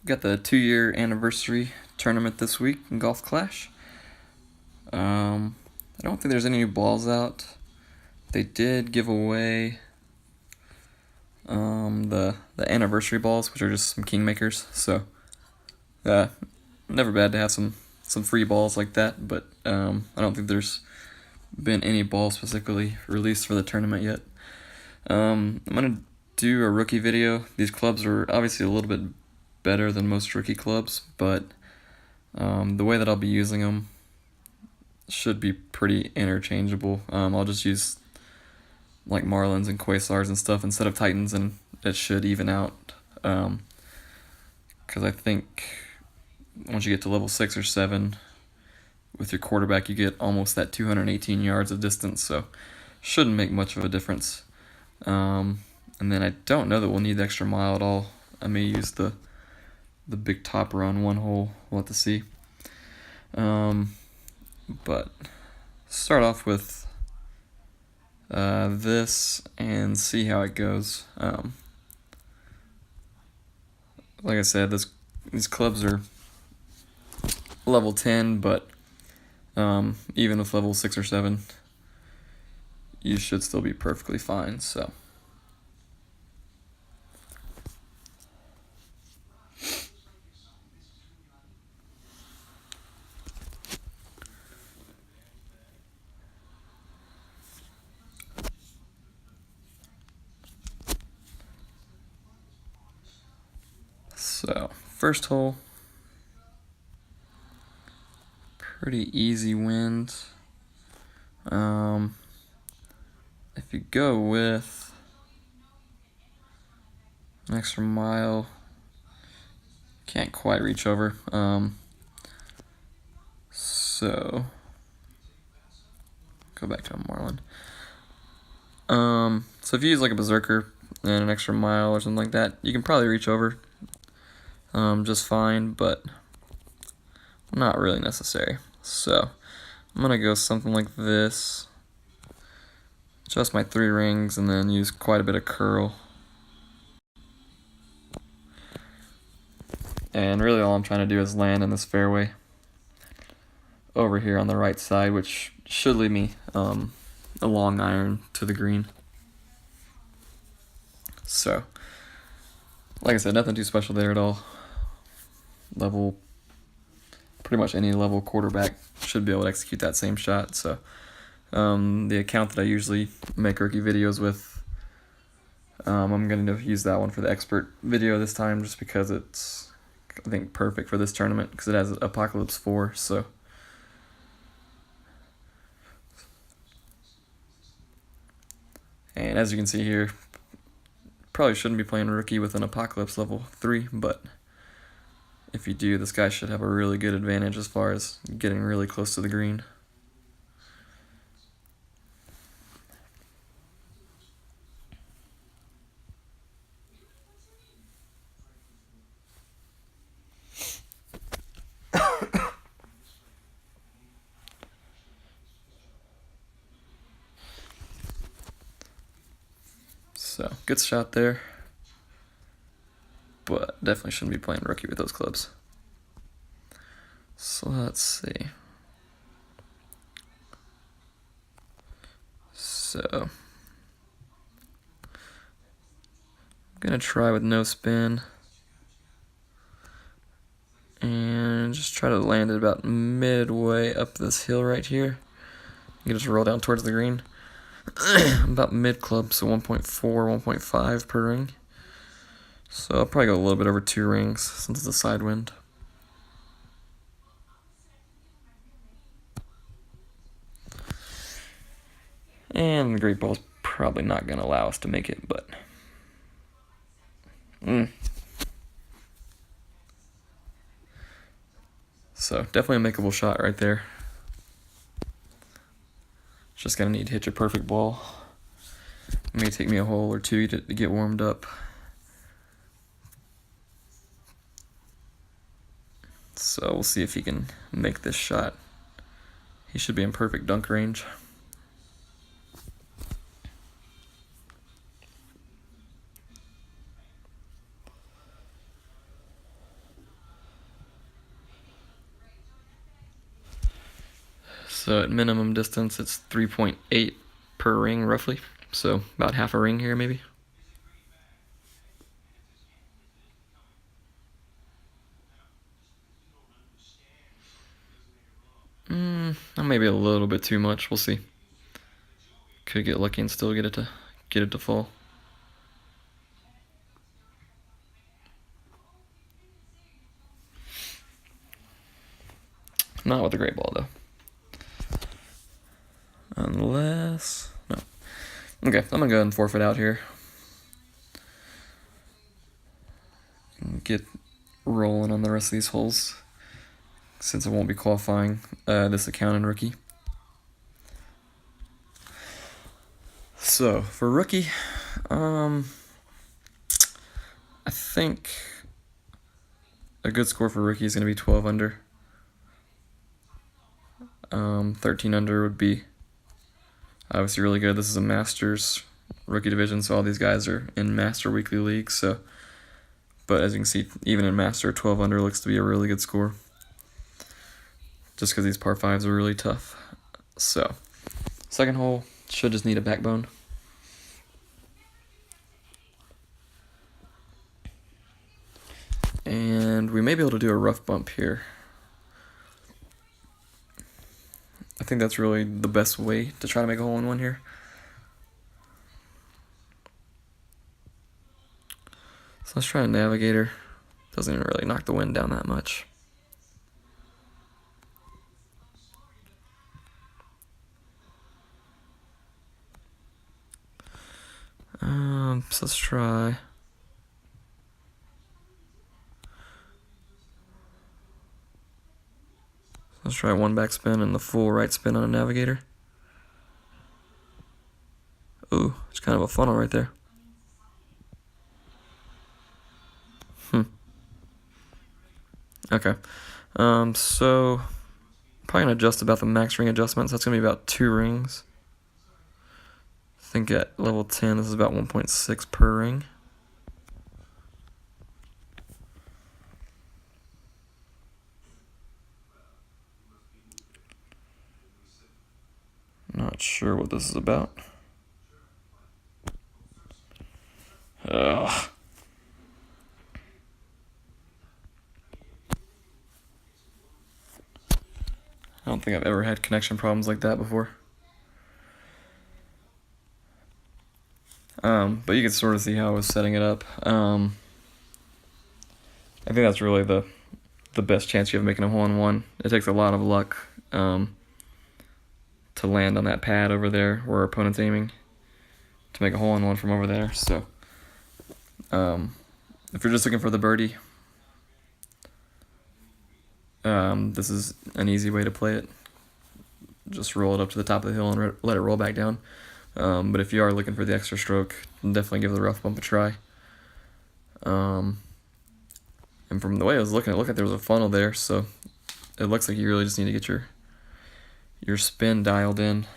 got the 2-year anniversary tournament this week in Golf Clash. I don't think there's any new balls out. They did give away the anniversary balls, which are just some Kingmakers. So, never bad to have some free balls like that. But I don't think there's been any balls specifically released for the tournament yet. I'm gonna do a rookie video. These clubs are obviously a little bit better than most rookie clubs, but the way that I'll be using them should be pretty interchangeable. I'll just use like Marlins and Quasars and stuff instead of Titans, and it should even out. Because I think once you get to level 6 or 7 with your quarterback, you get almost that 218 yards of distance, so shouldn't make much of a difference. And then I don't know that we'll need the extra mile at all. I may use the big topper on one hole. We'll have to see. But start off with this and see how it goes. Like I said, these clubs are level 10, but even with level 6 or 7, you should still be perfectly fine. So. So, first hole, pretty easy wind. If you go with an extra mile, can't quite reach over. So, go back to a Marlin. So if you use like a Berserker and an extra mile or something like that, you can probably reach over just fine, but not really necessary. So I'm gonna go something like this, adjust my 3 rings, and then use quite a bit of curl. And really all I'm trying to do is land in this fairway over here on the right side, which should lead me a long iron to the green. So, like I said, nothing too special there at all. Pretty much any level quarterback should be able to execute that same shot. So, the account that I usually make rookie videos with, I'm going to use that one for the expert video this time, just because it's, I think, perfect for this tournament because it has Apocalypse 4. So. And as you can see here, probably shouldn't be playing rookie with an Apocalypse level 3, but if you do, this guy should have a really good advantage as far as getting really close to the green. So, good shot there, but definitely shouldn't be playing rookie with those clubs. So let's see. So, I'm gonna try with no spin and just try to land it about midway up this hill right here. You can just roll down towards the green. About mid club, so 1.4, 1.5 per ring. So I'll probably go a little bit over 2 rings since it's a side wind. And the great ball's probably not going to allow us to make it, but so definitely a makeable shot right there. Just gonna need to hit your perfect ball. It may take me a hole or 2 to get warmed up. So we'll see if he can make this shot. He should be in perfect dunk range. So at minimum distance, it's 3.8 per ring, roughly. So about half a ring here, maybe. Maybe a little bit too much. We'll see. Could get lucky and still get it to fall. Not with a great ball, though. Unless... no. Okay, I'm going to go ahead and forfeit out here. Get rolling on the rest of these holes, since I won't be qualifying this account in rookie. So, for rookie, I think a good score for rookie is going to be 12 under. 13 under would be obviously really good. This is a Masters rookie division, so all these guys are in Master Weekly League. So, but as you can see, even in Master, 12 under looks to be a really good score, just because these par 5s are really tough. So, second hole should just need a backbone. And we may be able to do a rough bump here. I think that's really the best way to try to make a hole-in-one here. So let's try a Navigator. Doesn't even really knock the wind down that much. So let's try... let's try one backspin and the full right spin on a Navigator. Ooh, it's kind of a funnel right there. Okay. So probably gonna adjust about the max ring adjustment. So that's gonna be about 2 rings. I think at level 10, this is about 1.6 per ring. Not sure what this is about. Ugh. I don't think I've ever had connection problems like that before. But you can sort of see how I was setting it up. I think that's really the best chance you have of making a hole-in-one. It takes a lot of luck to land on that pad over there where our opponent's aiming to make a hole-in-one from over there. So if you're just looking for the birdie, this is an easy way to play it. Just roll it up to the top of the hill and let it roll back down. But if you are looking for the extra stroke, definitely give the rough bump a try. And from the way I was looking, it looked like there was a funnel there, so it looks like you really just need to get your spin dialed in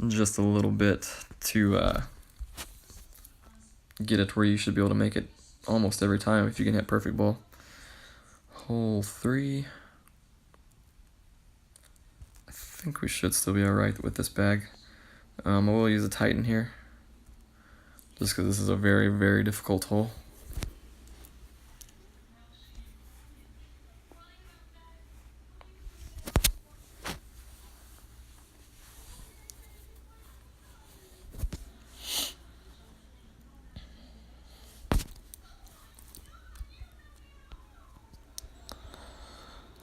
just a little bit to get it where you should be able to make it almost every time if you can hit perfect ball. Hole 3. I think we should still be alright with this bag. I will use a Titan here, just because this is a very, very difficult hole.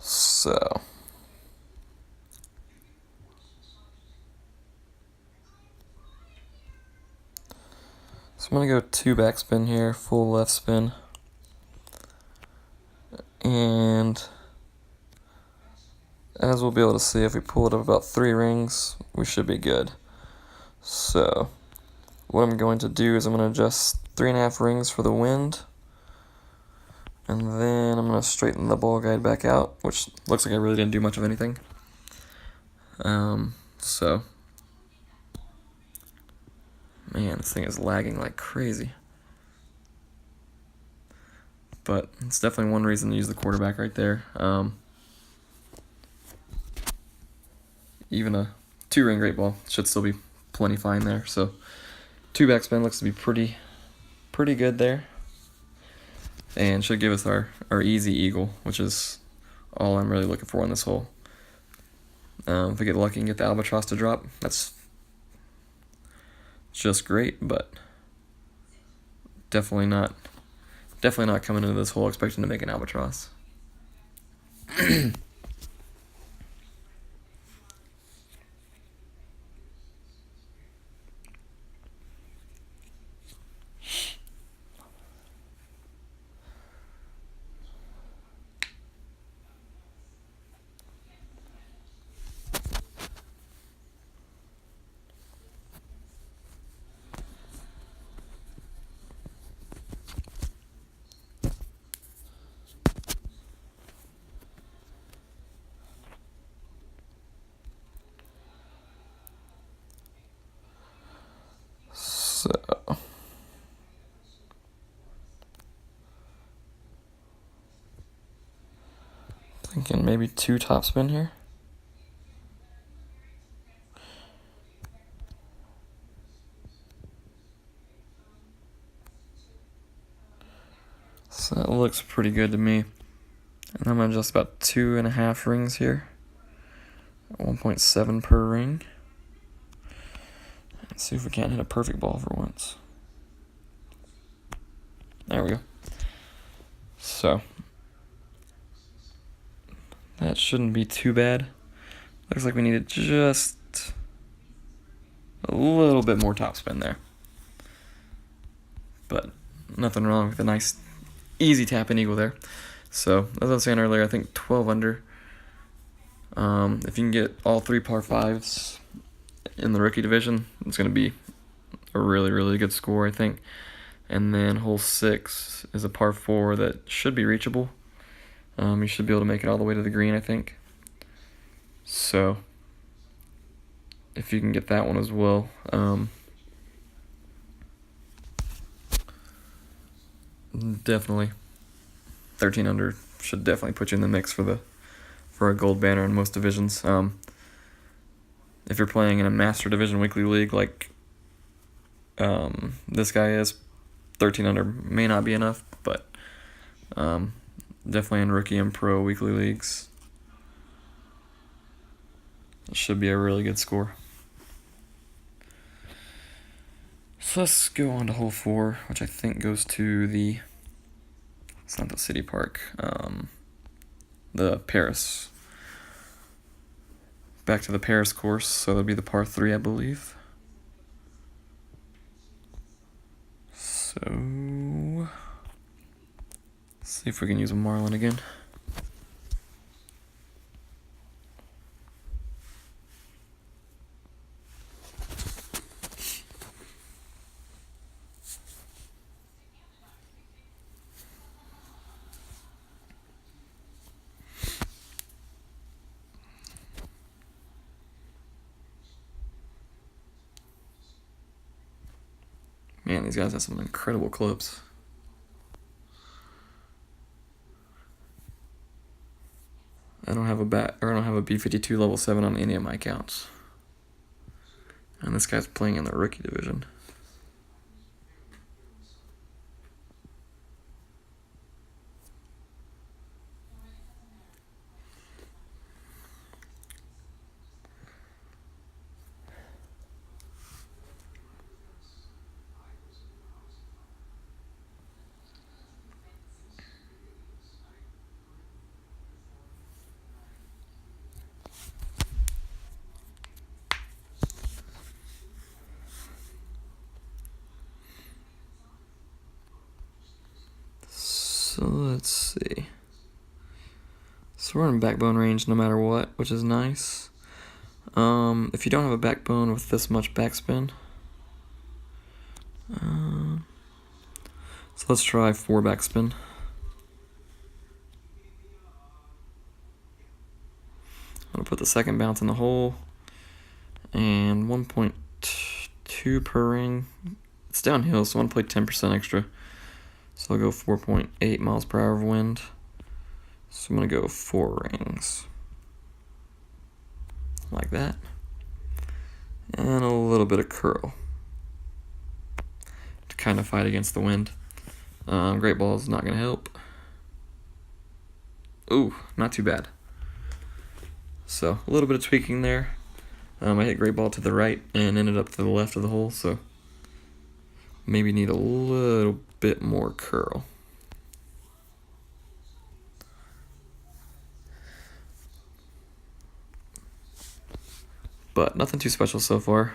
So I'm going to go 2 backspin here, full left spin. And as we'll be able to see, if we pull it up about 3 rings, we should be good. So what I'm going to do is I'm going to adjust 3.5 rings for the wind. And then I'm going to straighten the ball guide back out, which looks like I really didn't do much of anything. So, man, this thing is lagging like crazy. But it's definitely one reason to use the quarterback right there. even a 2-ring great ball should still be plenty fine there. So 2 backspin looks to be pretty good there, and should give us our easy eagle, which is all I'm really looking for in this hole. If we get lucky and get the albatross to drop, that's just great, but definitely not coming into this hole expecting to make an albatross. So thinking maybe 2 topspin here. So that looks pretty good to me. And I'm gonna adjust about 2.5 rings here. 1.7 per ring. Let's see if we can't hit a perfect ball for once. There we go. So that shouldn't be too bad. Looks like we needed just a little bit more topspin there. But nothing wrong with a nice easy tap and eagle there. So as I was saying earlier, I think 12 under. If you can get all 3 par 5s in the rookie division, it's going to be a really good score, I think. And then hole 6 is a par 4 that should be reachable. You should be able to make it all the way to the green, I think. So if you can get that one as well, definitely 13 under should definitely put you in the mix for a gold banner in most divisions. If you're playing in a Master Division Weekly League like this guy is, 13 under may not be enough, but definitely in Rookie and Pro Weekly Leagues, it should be a really good score. So let's go on to hole 4, which I think goes to it's not the City Park, the Paris. Back to the Paris course, so that'll be the par 3, I believe. So let's see if we can use a Marlin again. Man, these guys have some incredible clips. I don't have a B52 level 7 on any of my accounts. And this guy's playing in the rookie division. So let's see. So we're in backbone range no matter what, which is nice. If you don't have a backbone with this much backspin, so let's try 4 backspin. I'm gonna put the second bounce in the hole, and 1.2 per ring. It's downhill, so I'm gonna play 10% extra. So I'll go 4.8 miles per hour of wind. So I'm gonna go 4 rings. like that. And a little bit of curl to kind of fight against the wind. Great ball is not going to help. Ooh, not too bad. So a little bit of tweaking there. I hit great ball to the right and ended up to the left of the hole, so maybe need a little bit more curl. But nothing too special so far.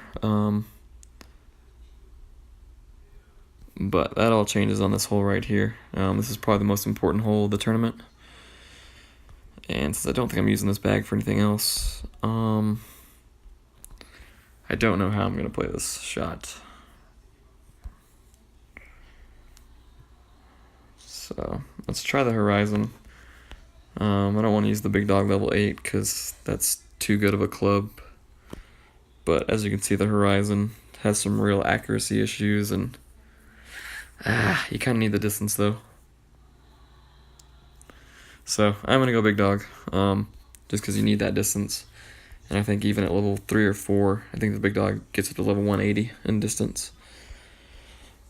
But that all changes on this hole right here. This is probably the most important hole of the tournament. And since I don't think I'm using this bag for anything else, I don't know how I'm going to play this shot. So let's try the Horizon. I don't want to use the Big Dog level 8 because that's too good of a club. But as you can see, the Horizon has some real accuracy issues, and you kind of need the distance though. So I'm gonna go Big Dog, just because you need that distance. And I think even at level 3 or 4, I think the Big Dog gets up to level 180 in distance.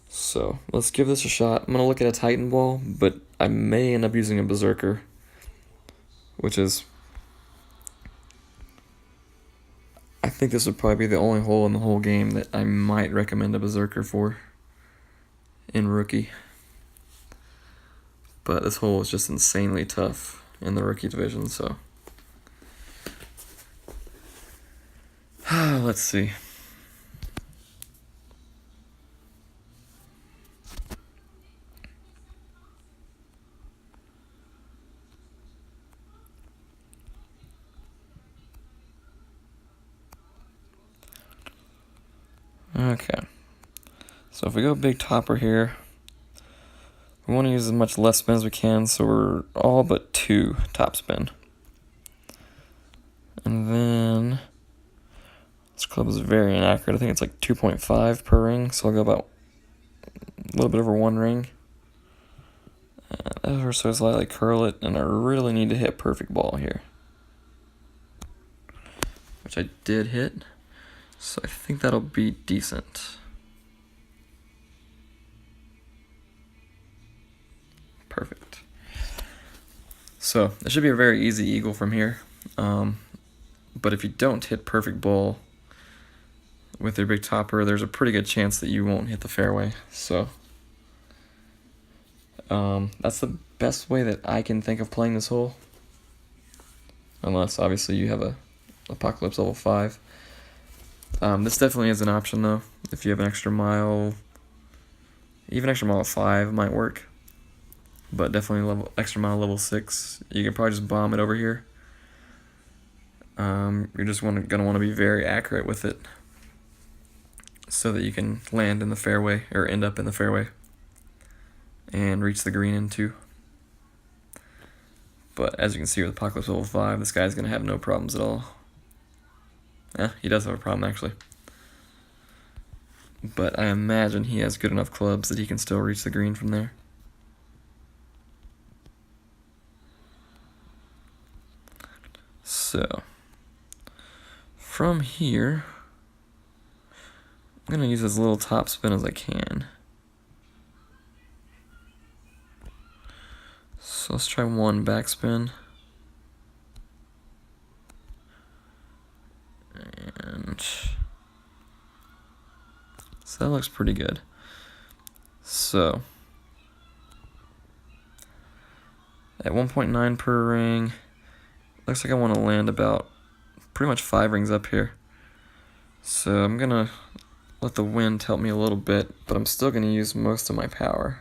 So let's give this a shot. I'm gonna look at a Titan ball, but I may end up using a Berserker, which is, I think this would probably be the only hole in the whole game that I might recommend a Berserker for in Rookie. But this hole is just insanely tough in the Rookie division, so let's see. Okay, so if we go big topper here, we want to use as much left spin as we can, so we're all but 2 top spin. And then this club is very inaccurate. I think it's like 2.5 per ring, so I'll go about a little bit over 1 ring. Ever so slightly curl it, and I really need to hit perfect ball here, which I did hit. So I think that'll be decent. Perfect. So it should be a very easy eagle from here. But if you don't hit perfect ball with your big topper, there's a pretty good chance that you won't hit the fairway. So that's the best way that I can think of playing this hole. Unless obviously you have a Apocalypse level 5. This definitely is an option though. If you have an extra mile, even extra mile 5 might work. But definitely extra mile level 6. You can probably just bomb it over here. You're just gonna want to be very accurate with it, so that you can land in the fairway or end up in the fairway and reach the green in 2. But as you can see with Apocalypse level 5, this guy's gonna have no problems at all. Yeah, he does have a problem actually. But I imagine he has good enough clubs that he can still reach the green from there. So, from here, I'm going to use as little top spin as I can. So let's try 1 backspin. And so that looks pretty good. So at 1.9 per ring, looks like I want to land about pretty much 5 rings up here. So I'm going to let the wind help me a little bit, but I'm still going to use most of my power.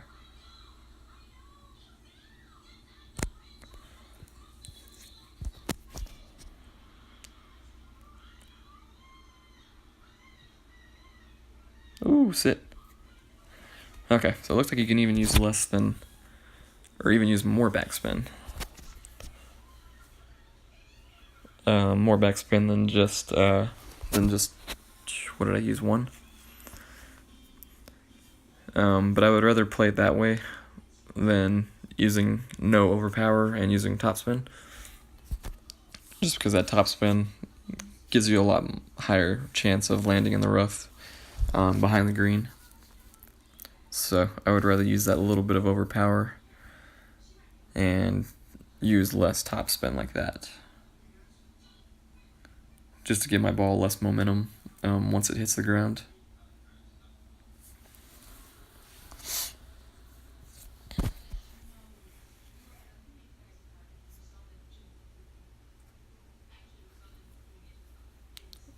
Ooh, sit. Okay, so it looks like you can even use less than, or even use more backspin. More backspin than just, what did I use, 1? But I would rather play it that way than using no overpower and using topspin. Just because that topspin gives you a lot higher chance of landing in the rough behind the green. So I would rather use that little bit of overpower and use less topspin like that, just to give my ball less momentum once it hits the ground.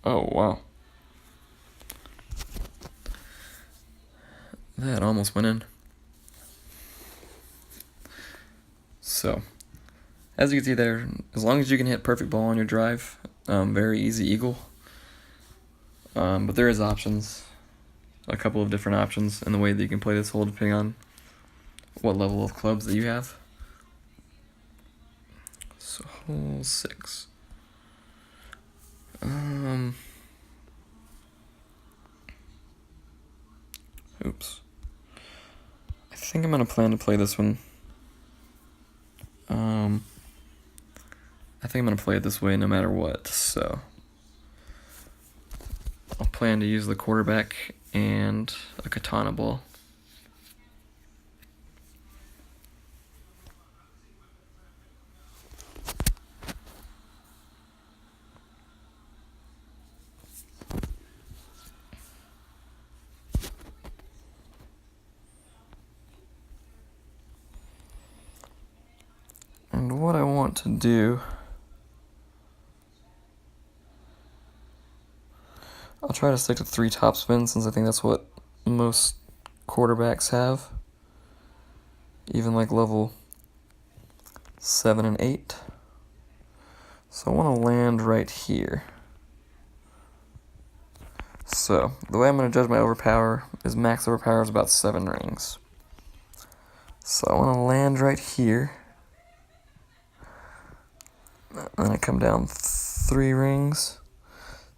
Oh, wow. That almost went in. So, as you can see there, as long as you can hit perfect ball on your drive, very easy eagle. But there is options, a couple of different options in the way that you can play this hole depending on what level of clubs that you have. So, hole 6. Oops. I think I'm gonna plan to play this one. I think I'm gonna play it this way no matter what, so I'll plan to use the quarterback and a katana ball. And what I want to do, I'll try to stick to 3 topspin since I think that's what most quarterbacks have, even like level 7 and 8. So I want to land right here. So the way I'm going to judge my overpower is max overpower is about 7 rings. So I want to land right here. Then I come down 3 rings.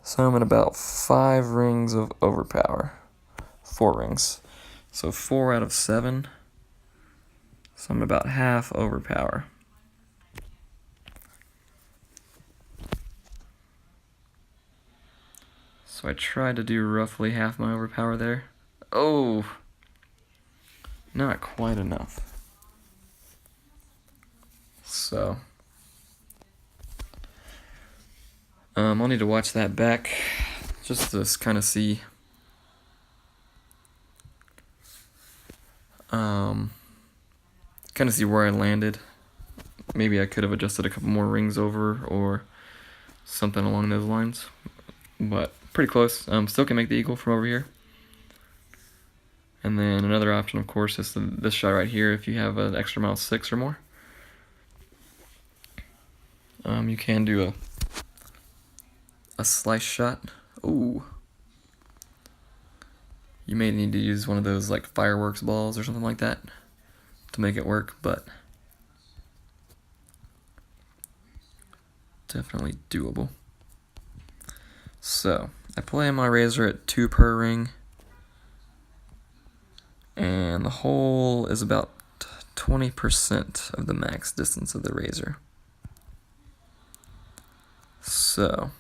So I'm at about 5 rings of overpower. 4 rings. So 4 out of 7. So I'm about half overpower. So I tried to do roughly half my overpower there. Oh! Not quite enough. So I'll need to watch that back just to kind of see where I landed. Maybe I could have adjusted a couple more rings over or something along those lines, but pretty close. Still can make the eagle from over here. And then another option, of course, is this shot right here if you have an extra mile 6 or more. You can do a slice shot. Ooh. You may need to use one of those like fireworks balls or something like that to make it work, but definitely doable. So I play my razor at 2 per ring, and the hole is about 20% of the max distance of the razor. So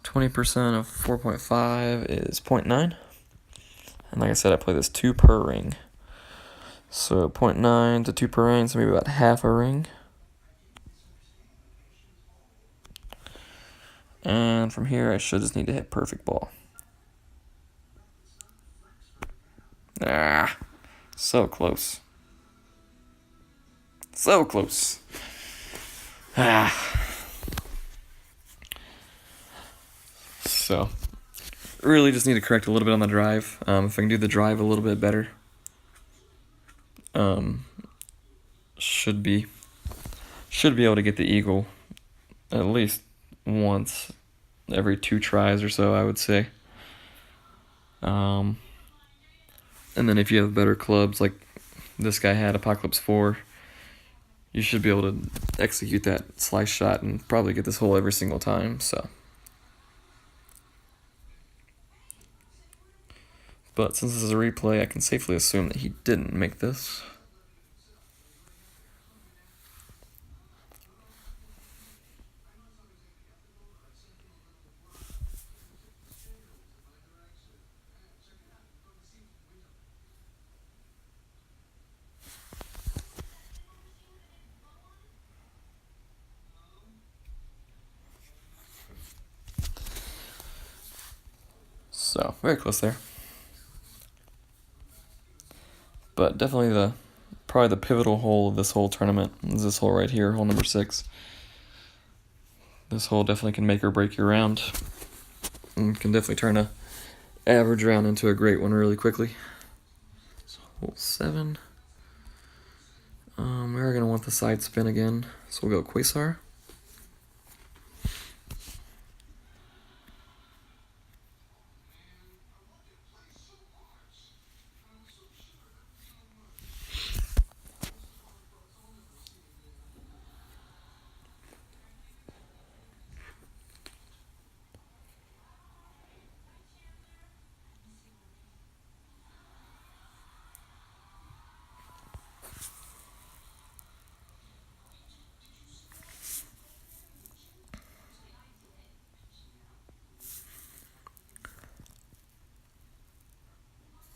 20% of 4.5 is 0.9. And like I said, I play this 2 per ring. So 0.9 to 2 per ring, so maybe about half a ring. And from here, I should just need to hit perfect ball. Ah, so close. So close. So, really just need to correct a little bit on the drive. If I can do the drive a little bit better, should be able to get the eagle at least once every 2 tries or so, I would say. And then if you have better clubs like this guy had, Apocalypse 4, you should be able to execute that slice shot and probably get this hole every single time. So, but since this is a replay, I can safely assume that he didn't make this. So, very close there. But definitely probably the pivotal hole of this whole tournament is this hole right here, hole number 6. This hole definitely can make or break your round, and can definitely turn a average round into a great one really quickly. So hole 7. We're going to want the side spin again, so we'll go Quasar.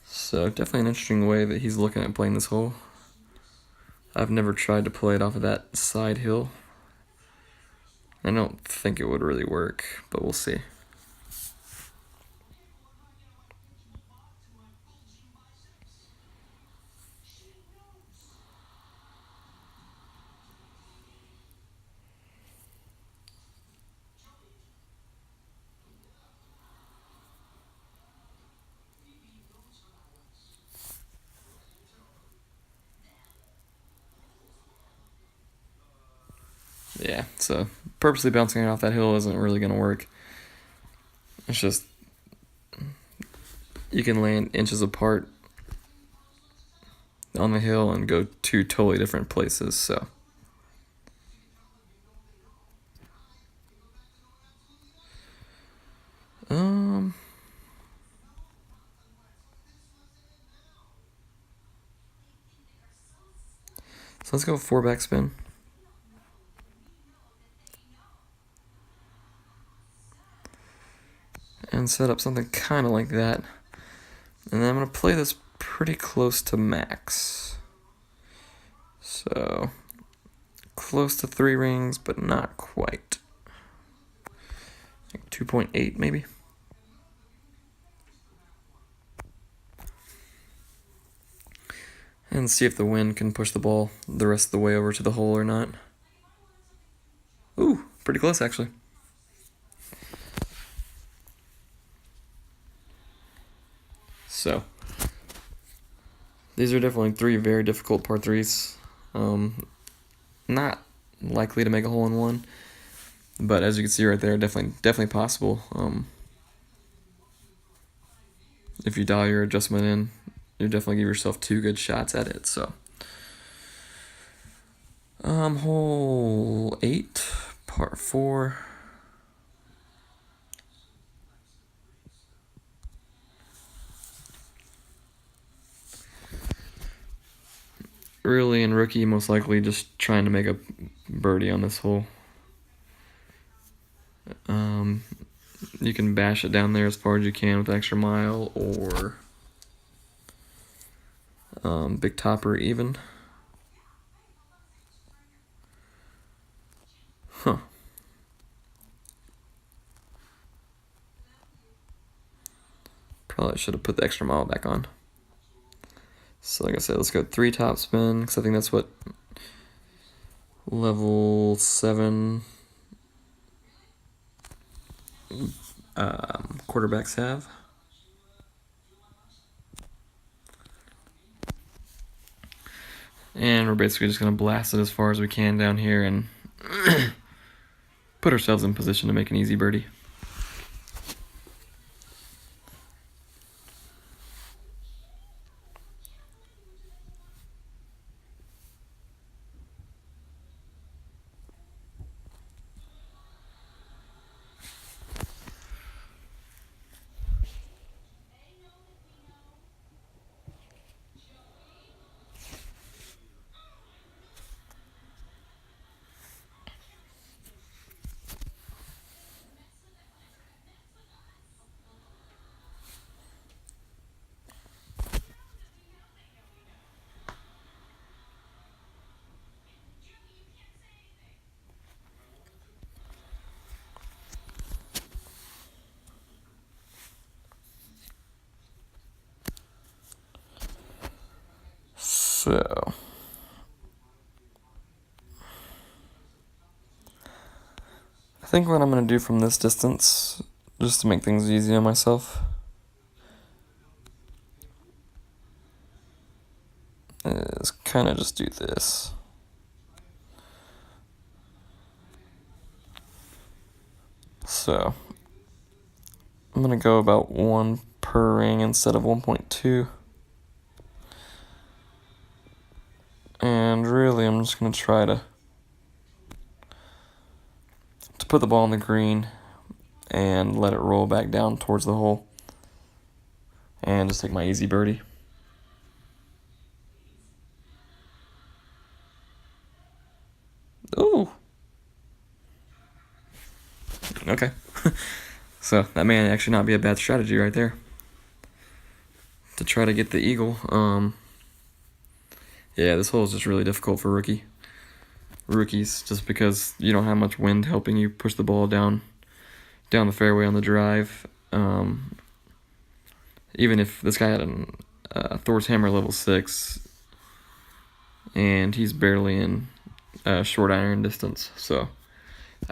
So definitely an interesting way that he's looking at playing this hole. I've never tried to play it off of that side hill. I don't think it would really work, but we'll see. Yeah, so purposely bouncing it off that hill isn't really going to work. It's just, you can land inches apart on the hill and go 2 totally different places, so. So let's go 4 backspin. And set up something kind of like that. And then I'm going to play this pretty close to max. So, close to 3 rings, but not quite. Like 2.8 maybe. And see if the wind can push the ball the rest of the way over to the hole or not. Ooh, pretty close actually. So, these are definitely 3 very difficult par 3s. Not likely to make a hole in one, but as you can see right there, definitely possible. If you dial your adjustment in, you definitely give yourself 2 good shots at it. So, hole 8, par 4. Really, in rookie, most likely just trying to make a birdie on this hole. You can bash it down there as far as you can with extra mile or big topper even. Huh. Probably should have put the extra mile back on. So like I said, let's go 3 top spin, because I think that's what level 7 quarterbacks have. And we're basically just going to blast it as far as we can down here and put ourselves in position to make an easy birdie. So I think what I'm going to do from this distance, just to make things easy on myself, is kind of just do this. So I'm going to go about 1 per ring instead of 1.2. And really I'm just going to try to put the ball in the green and let it roll back down towards the hole. And just take my easy birdie. Ooh. Okay. So that may actually not be a bad strategy right there, to try to get the eagle. Yeah, this hole is just really difficult for rookies, just because you don't have much wind helping you push the ball down the fairway on the drive. Even if this guy had a Thor's Hammer level 6, and he's barely in short iron distance, so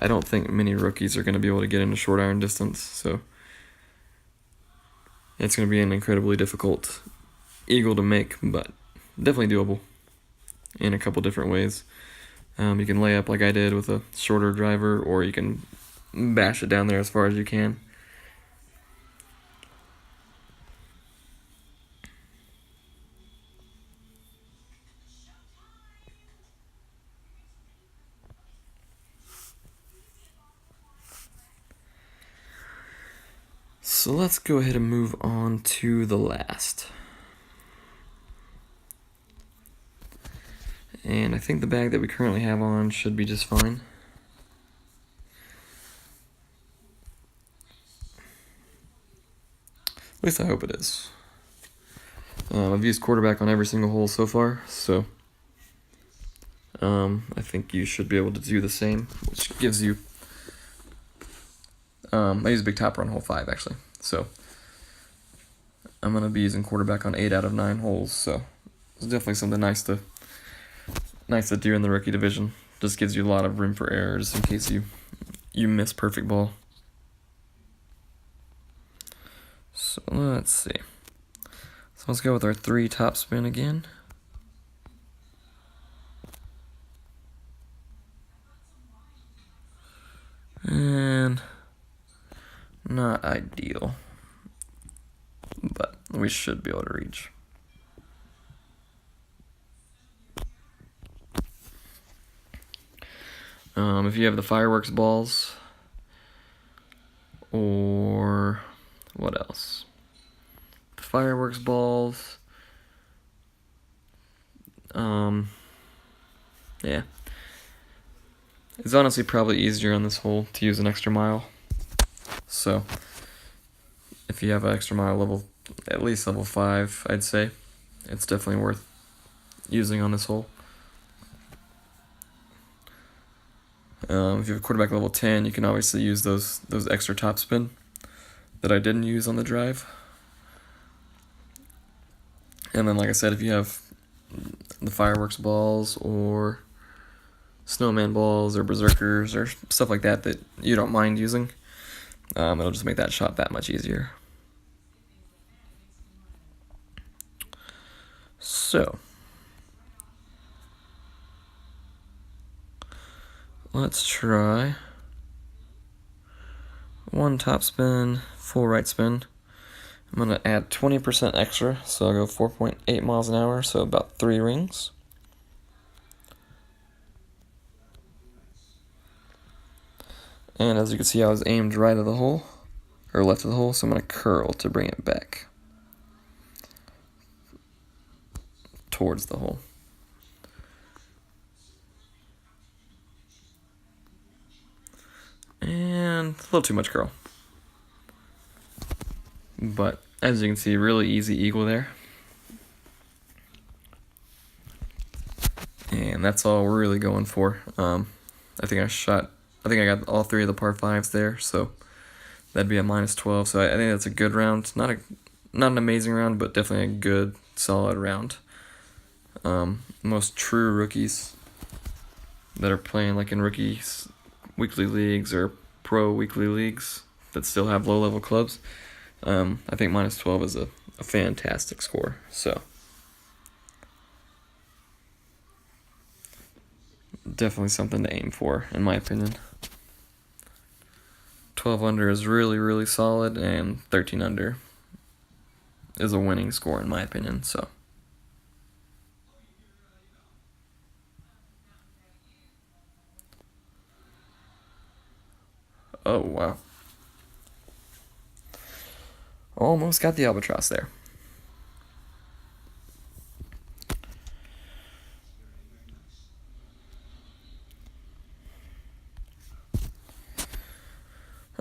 I don't think many rookies are going to be able to get into short iron distance. So it's going to be an incredibly difficult eagle to make, but definitely doable in a couple different ways. You can lay up like I did with a shorter driver, or you can bash it down there as far as you can. So let's go ahead and move on to the last. And I think the bag that we currently have on should be just fine. At least I hope it is. I've used quarterback on every single hole so far, so I think you should be able to do the same, which gives you... I use Big Topper on hole 5, actually, so I'm going to be using quarterback on 8 out of 9 holes, so it's definitely something nice to do in the rookie division. Just gives you a lot of room for error, just in case you miss perfect ball. So let's see. So let's go with our 3 top spin again. And not ideal, but we should be able to reach. If you have the fireworks balls, or what else? The fireworks balls. Yeah. It's honestly probably easier on this hole to use an extra mile. So if you have an extra mile at least level 5, I'd say it's definitely worth using on this hole. If you have a quarterback level 10, you can obviously use those extra top spin that I didn't use on the drive. And then, like I said, if you have the fireworks balls or snowman balls or berserkers or stuff like that you don't mind using, it'll just make that shot that much easier. So let's try 1 top spin, full right spin. I'm going to add 20% extra, so I'll go 4.8 miles an hour, so about 3 rings. And as you can see, I was aimed right of the hole, or left of the hole, so I'm going to curl to bring it back towards the hole. And a little too much curl. But as you can see, really easy eagle there. And that's all we're really going for. I think I got all 3 of the par 5s there, so that'd be a -12. So I think that's a good round. Not an amazing round, but definitely a good, solid round. most true rookies that are playing like in rookies weekly leagues or pro weekly leagues that still have low level clubs. I think minus 12 is a fantastic score. So definitely something to aim for, in my opinion. 12 under is really, really solid, and 13 under is a winning score, in my opinion. So oh wow, almost got the albatross there.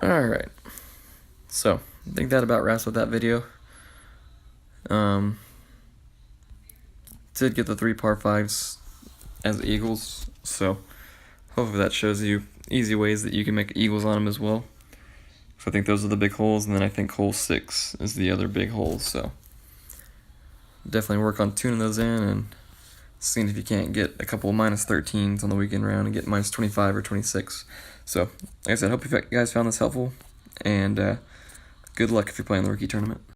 Alright, so I think that about wraps up that video. Did get the 3 par 5s as eagles, so hopefully that shows you easy ways that you can make eagles on them as well. So I think those are the big holes, and then I think hole 6 is the other big hole, so definitely work on tuning those in and seeing if you can't get a couple minus 13s on the weekend round and get minus 25 or 26. So, like I said, I hope you guys found this helpful, and good luck if you're playing the rookie tournament.